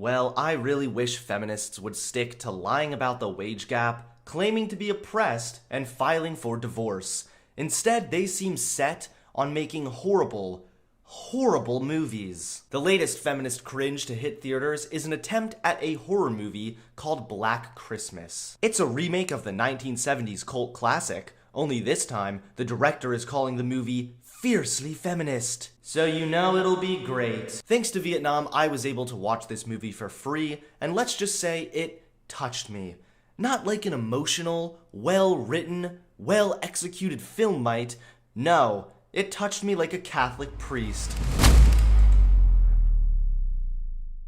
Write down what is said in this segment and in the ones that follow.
Well, I really wish feminists would stick to lying about the wage gap, claiming to be oppressed, and filing for divorce. Instead, they seem set on making horrible movies. The latest feminist cringe to hit theaters is an attempt at a horror movie called Black Christmas. It's a remake of the 1970s cult classic, only this time, the director is calling the movie fiercely feminist. So you know it'll be great. Thanks to Vietnam, I was able to watch this movie for free, and let's just say it touched me. Not like an emotional, well-written, well-executed film might. No, it touched me like a Catholic priest.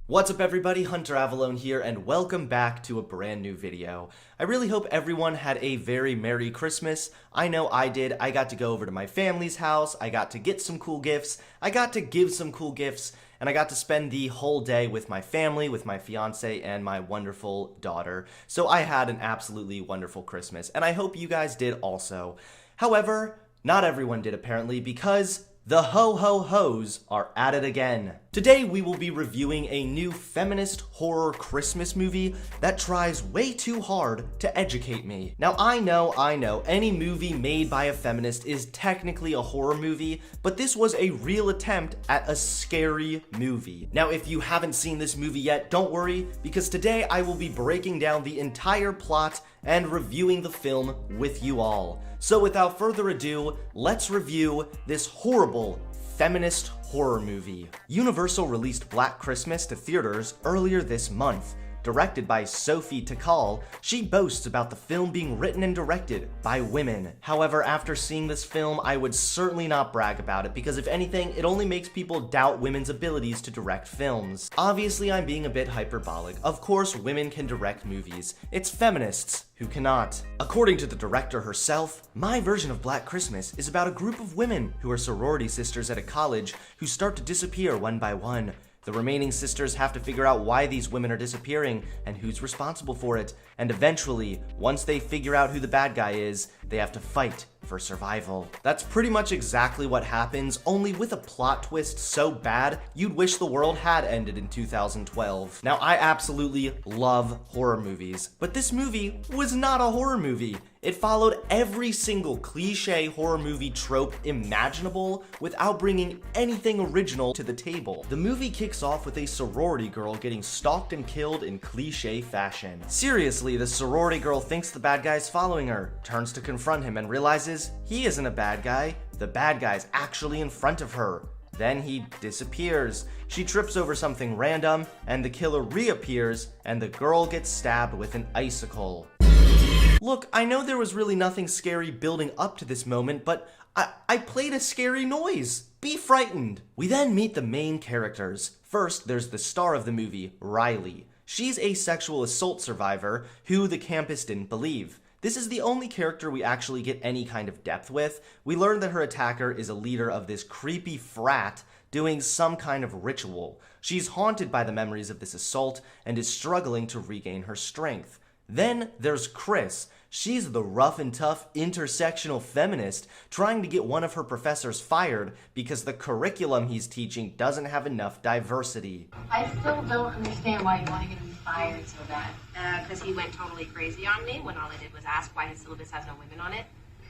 What's up everybody, Hunter Avalone here, and welcome back to a brand new video. I really hope everyone had a very Merry Christmas. I know I did. I got to go over to my family's house, I got to get some cool gifts, I got to give some cool gifts, and I got to spend the whole day with my family, with my fiance, and my wonderful daughter. So I had an absolutely wonderful Christmas, and I hope you guys did also. However, not everyone did apparently, because the ho-ho-hos are at it again. Today we will be reviewing a new feminist horror Christmas movie that tries way too hard to educate me. Now I know, any movie made by a feminist is technically a horror movie, but this was a real attempt at a scary movie. Now if you haven't seen this movie yet, don't worry, because today I will be breaking down the entire plot and reviewing the film with you all. So without further ado, let's review this horrible feminist horror movie. Universal released Black Christmas to theaters earlier this month. Directed by Sophie Takal, she boasts about the film being written and directed by women. However, after seeing this film, I would certainly not brag about it, because if anything, it only makes people doubt women's abilities to direct films. Obviously, I'm being a bit hyperbolic. Of course, women can direct movies. It's feminists who cannot. According to the director herself, my version of Black Christmas is about a group of women who are sorority sisters at a college who start to disappear one by one. The remaining sisters have to figure out why these women are disappearing and who's responsible for it, and eventually, once they figure out who the bad guy is, they have to fight for survival. That's pretty much exactly what happens, only with a plot twist so bad, you'd wish the world had ended in 2012. Now, I absolutely love horror movies, but this movie was not a horror movie. It followed every single cliche horror movie trope imaginable without bringing anything original to the table. The movie kicks off with a sorority girl getting stalked and killed in cliche fashion. Seriously, the sorority girl thinks the bad guy's following her, turns to confront him and realizes he isn't a bad guy. The bad guy's actually in front of her. Then he disappears. She trips over something random, and the killer reappears, and the girl gets stabbed with an icicle. Look, I know there was really nothing scary building up to this moment, but I played a scary noise. Be frightened. We then meet the main characters. First, there's the star of the movie, Riley. She's a sexual assault survivor who the campus didn't believe. This is the only character we actually get any kind of depth with. We learn that her attacker is a leader of this creepy frat doing some kind of ritual. She's haunted by the memories of this assault and is struggling to regain her strength. Then there's Chris. She's the rough and tough intersectional feminist trying to get one of her professors fired because the curriculum he's teaching doesn't have enough diversity. I still don't understand why you want to get him fired so bad. Because he went totally crazy on me when all I did was ask why his syllabus has no women on it,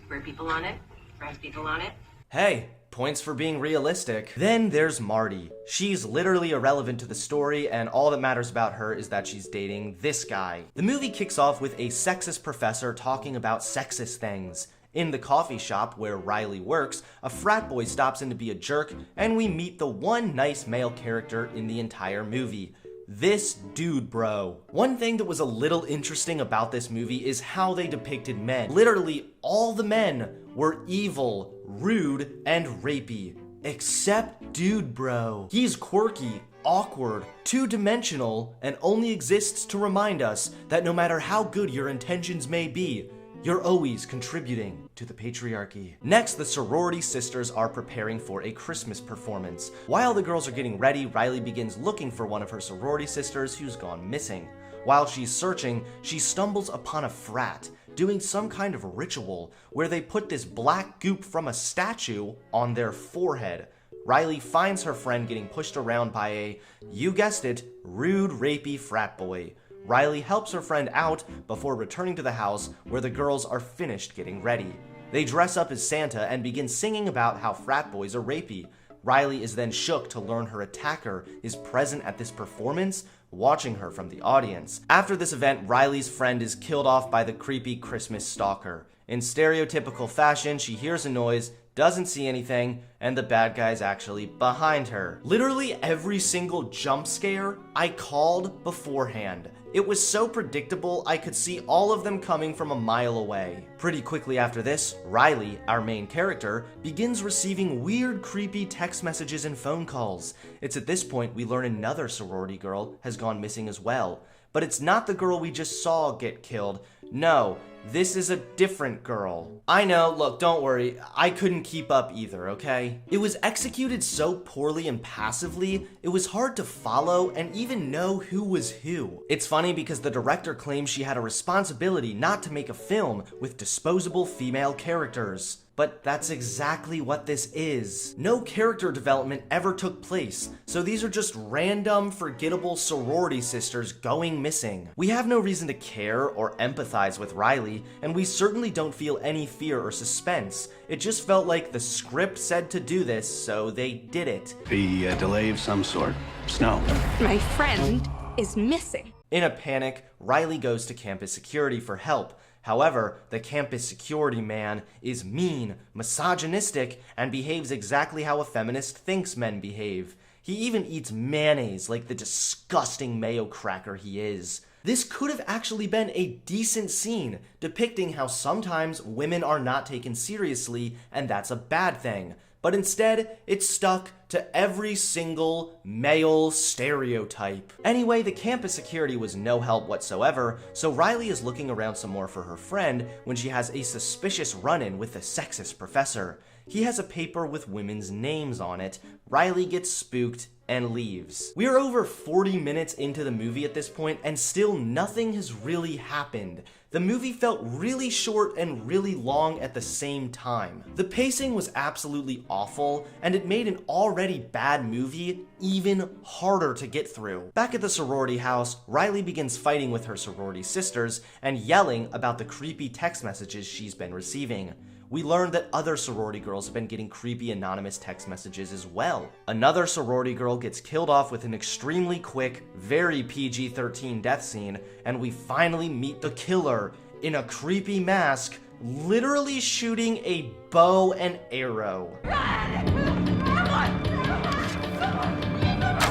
queer people on it, trans people on it. Hey, points for being realistic. Then there's Marty. She's literally irrelevant to the story, and all that matters about her is that she's dating this guy. The movie kicks off with a sexist professor talking about sexist things. In the coffee shop where Riley works, a frat boy stops in to be a jerk, and we meet the one nice male character in the entire movie. This dude, bro. One thing that was a little interesting about this movie is how they depicted men. Literally, all the men were evil, rude, and rapey. Except dude, bro. He's quirky, awkward, two-dimensional, and only exists to remind us that no matter how good your intentions may be, you're always contributing to the patriarchy. Next, the sorority sisters are preparing for a Christmas performance. While the girls are getting ready, Riley begins looking for one of her sorority sisters who's gone missing. While she's searching, she stumbles upon a frat doing some kind of ritual where they put this black goop from a statue on their forehead. Riley finds her friend getting pushed around by a, you guessed it, rude, rapey frat boy. Riley helps her friend out before returning to the house where the girls are finished getting ready. They dress up as Santa and begin singing about how frat boys are rapey. Riley is then shook to learn her attacker is present at this performance, watching her from the audience. After this event, Riley's friend is killed off by the creepy Christmas stalker. In stereotypical fashion, she hears a noise, doesn't see anything, and the bad guy's actually behind her. Literally every single jump scare I called beforehand. It was so predictable, I could see all of them coming from a mile away. Pretty quickly after this, Riley, our main character, begins receiving weird, creepy text messages and phone calls. It's at this point we learn another sorority girl has gone missing as well. But it's not the girl we just saw get killed. No, this is a different girl. I know, look, don't worry, I couldn't keep up either, okay? It was executed so poorly and passively, it was hard to follow and even know who was who. It's funny because the director claims she had a responsibility not to make a film with disposable female characters. But that's exactly what this is. No character development ever took place, so these are just random, forgettable sorority sisters going missing. We have no reason to care or empathize with Riley, and we certainly don't feel any fear or suspense. It just felt like the script said to do this, so they did it. A delay of some sort. Snow. My friend is missing. In a panic, Riley goes to campus security for help. However, the campus security man is mean, misogynistic, and behaves exactly how a feminist thinks men behave. He even eats mayonnaise like the disgusting mayo cracker he is. This could have actually been a decent scene, depicting how sometimes women are not taken seriously, and that's a bad thing. But instead, it's stuck to every single male stereotype. Anyway, the campus security was no help whatsoever, so Riley is looking around some more for her friend when she has a suspicious run-in with the sexist professor. He has a paper with women's names on it. Riley gets spooked and leaves. We are over 40 minutes into the movie at this point, and still nothing has really happened. The movie felt really short and really long at the same time. The pacing was absolutely awful, and it made an already bad movie even harder to get through. Back at the sorority house, Riley begins fighting with her sorority sisters and yelling about the creepy text messages she's been receiving. We learned that other sorority girls have been getting creepy anonymous text messages as well. Another sorority girl gets killed off with an extremely quick, very PG-13 death scene, and we finally meet the killer in a creepy mask, literally shooting a bow and arrow.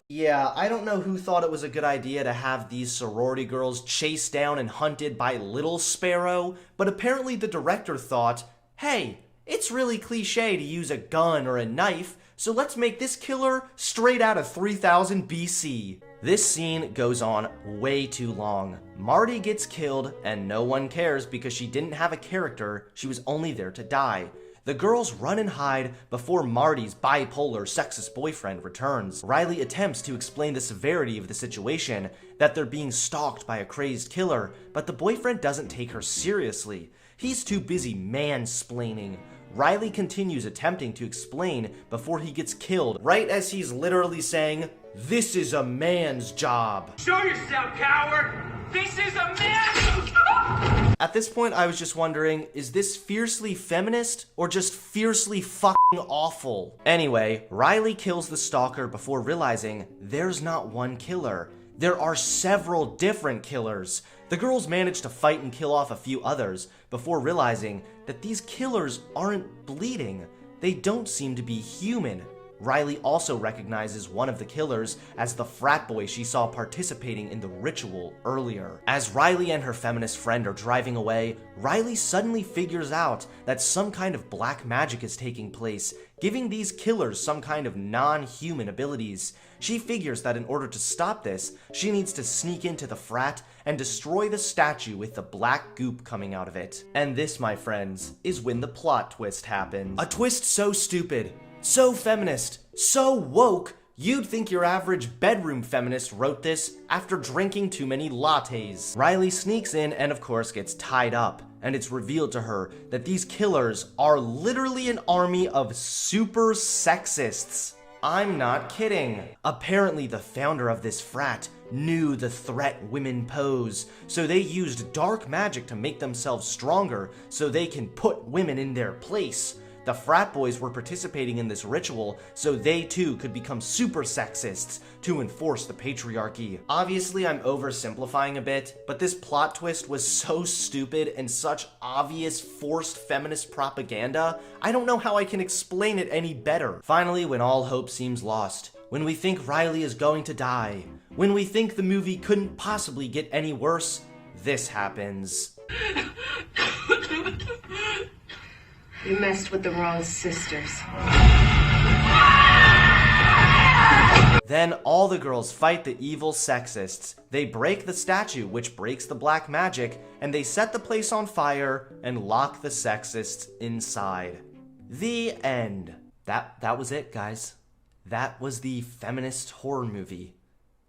Yeah, I don't know who thought it was a good idea to have these sorority girls chased down and hunted by Little Sparrow, but apparently the director thought, hey, it's really cliche to use a gun or a knife, so let's make this killer straight out of 3000 BC. This scene goes on way too long. Marty gets killed, and no one cares because she didn't have a character, she was only there to die. The girls run and hide before Marty's bipolar sexist boyfriend returns. Riley attempts to explain the severity of the situation, that they're being stalked by a crazed killer, but the boyfriend doesn't take her seriously. He's too busy mansplaining. Riley continues attempting to explain before he gets killed, right as he's literally saying, "This is a man's job." Show yourself, coward! This is a man! At this point, I was just wondering, is this fiercely feminist or just fiercely fucking awful? Anyway, Riley kills the stalker before realizing there's not one killer. There are several different killers. The girls manage to fight and kill off a few others before realizing that these killers aren't bleeding. They don't seem to be human. Riley also recognizes one of the killers as the frat boy she saw participating in the ritual earlier. As Riley and her feminist friend are driving away, Riley suddenly figures out that some kind of black magic is taking place, giving these killers some kind of non-human abilities. She figures that in order to stop this, she needs to sneak into the frat and destroy the statue with the black goop coming out of it. And this, my friends, is when the plot twist happens. A twist so stupid, so feminist, so woke, you'd think your average bedroom feminist wrote this after drinking too many lattes. Riley sneaks in and of course gets tied up, and it's revealed to her that these killers are literally an army of super sexists. I'm not kidding. Apparently the founder of this frat knew the threat women pose, so they used dark magic to make themselves stronger so they can put women in their place. The frat boys were participating in this ritual so they too could become super sexists to enforce the patriarchy. Obviously, I'm oversimplifying a bit, but this plot twist was so stupid and such obvious forced feminist propaganda, I don't know how I can explain it any better. Finally, when all hope seems lost, when we think Riley is going to die, when we think the movie couldn't possibly get any worse, this happens. You messed with the wrong sisters. Then all the girls fight the evil sexists. They break the statue, which breaks the black magic, and they set the place on fire and lock the sexists inside. The end. That was it, guys. That was the feminist horror movie.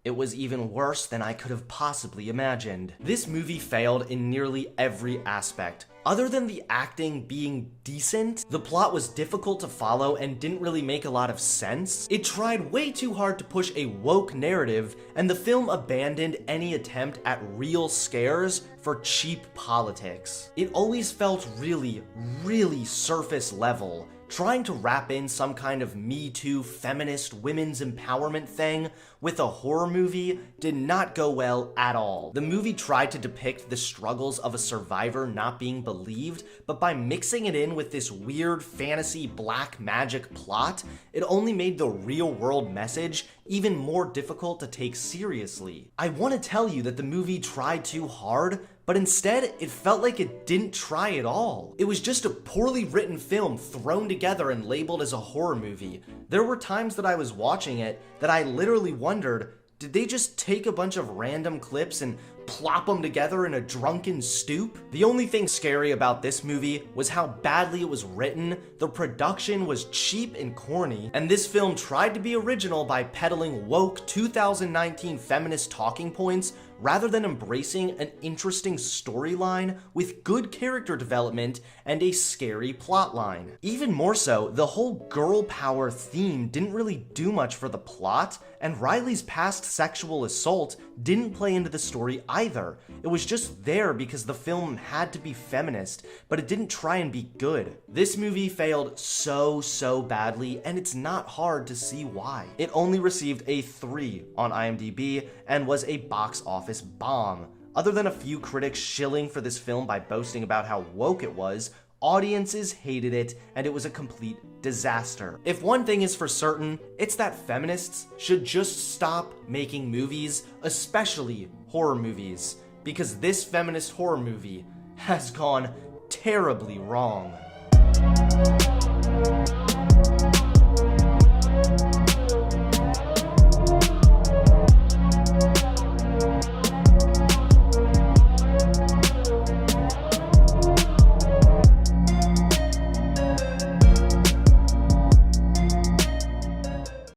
It was even worse than I could have possibly imagined. This movie failed in nearly every aspect. Other than the acting being decent, the plot was difficult to follow and didn't really make a lot of sense. It tried way too hard to push a woke narrative, and the film abandoned any attempt at real scares for cheap politics. It always felt really, really surface level. Trying to wrap in some kind of Me Too feminist women's empowerment thing with a horror movie did not go well at all. The movie tried to depict the struggles of a survivor not being believed, but by mixing it in with this weird fantasy black magic plot, it only made the real world message even more difficult to take seriously. I want to tell you that the movie tried too hard, but instead, it felt like it didn't try at all. It was just a poorly written film thrown together and labeled as a horror movie. There were times that I was watching it that I literally wondered, did they just take a bunch of random clips and plop them together in a drunken stoop? The only thing scary about this movie was how badly it was written, the production was cheap and corny, and this film tried to be original by peddling woke 2019 feminist talking points rather than embracing an interesting storyline with good character development and a scary plotline. Even more so, the whole girl power theme didn't really do much for the plot, and Riley's past sexual assault didn't play into the story either. It was just there because the film had to be feminist, but it didn't try and be good. This movie failed so badly, and it's not hard to see why. It only received a 3 on IMDb and was a box office bomb. Other than a few critics shilling for this film by boasting about how woke it was, audiences hated it, and it was a complete disaster. If one thing is for certain, it's that feminists should just stop making movies, especially horror movies, because this feminist horror movie has gone terribly wrong.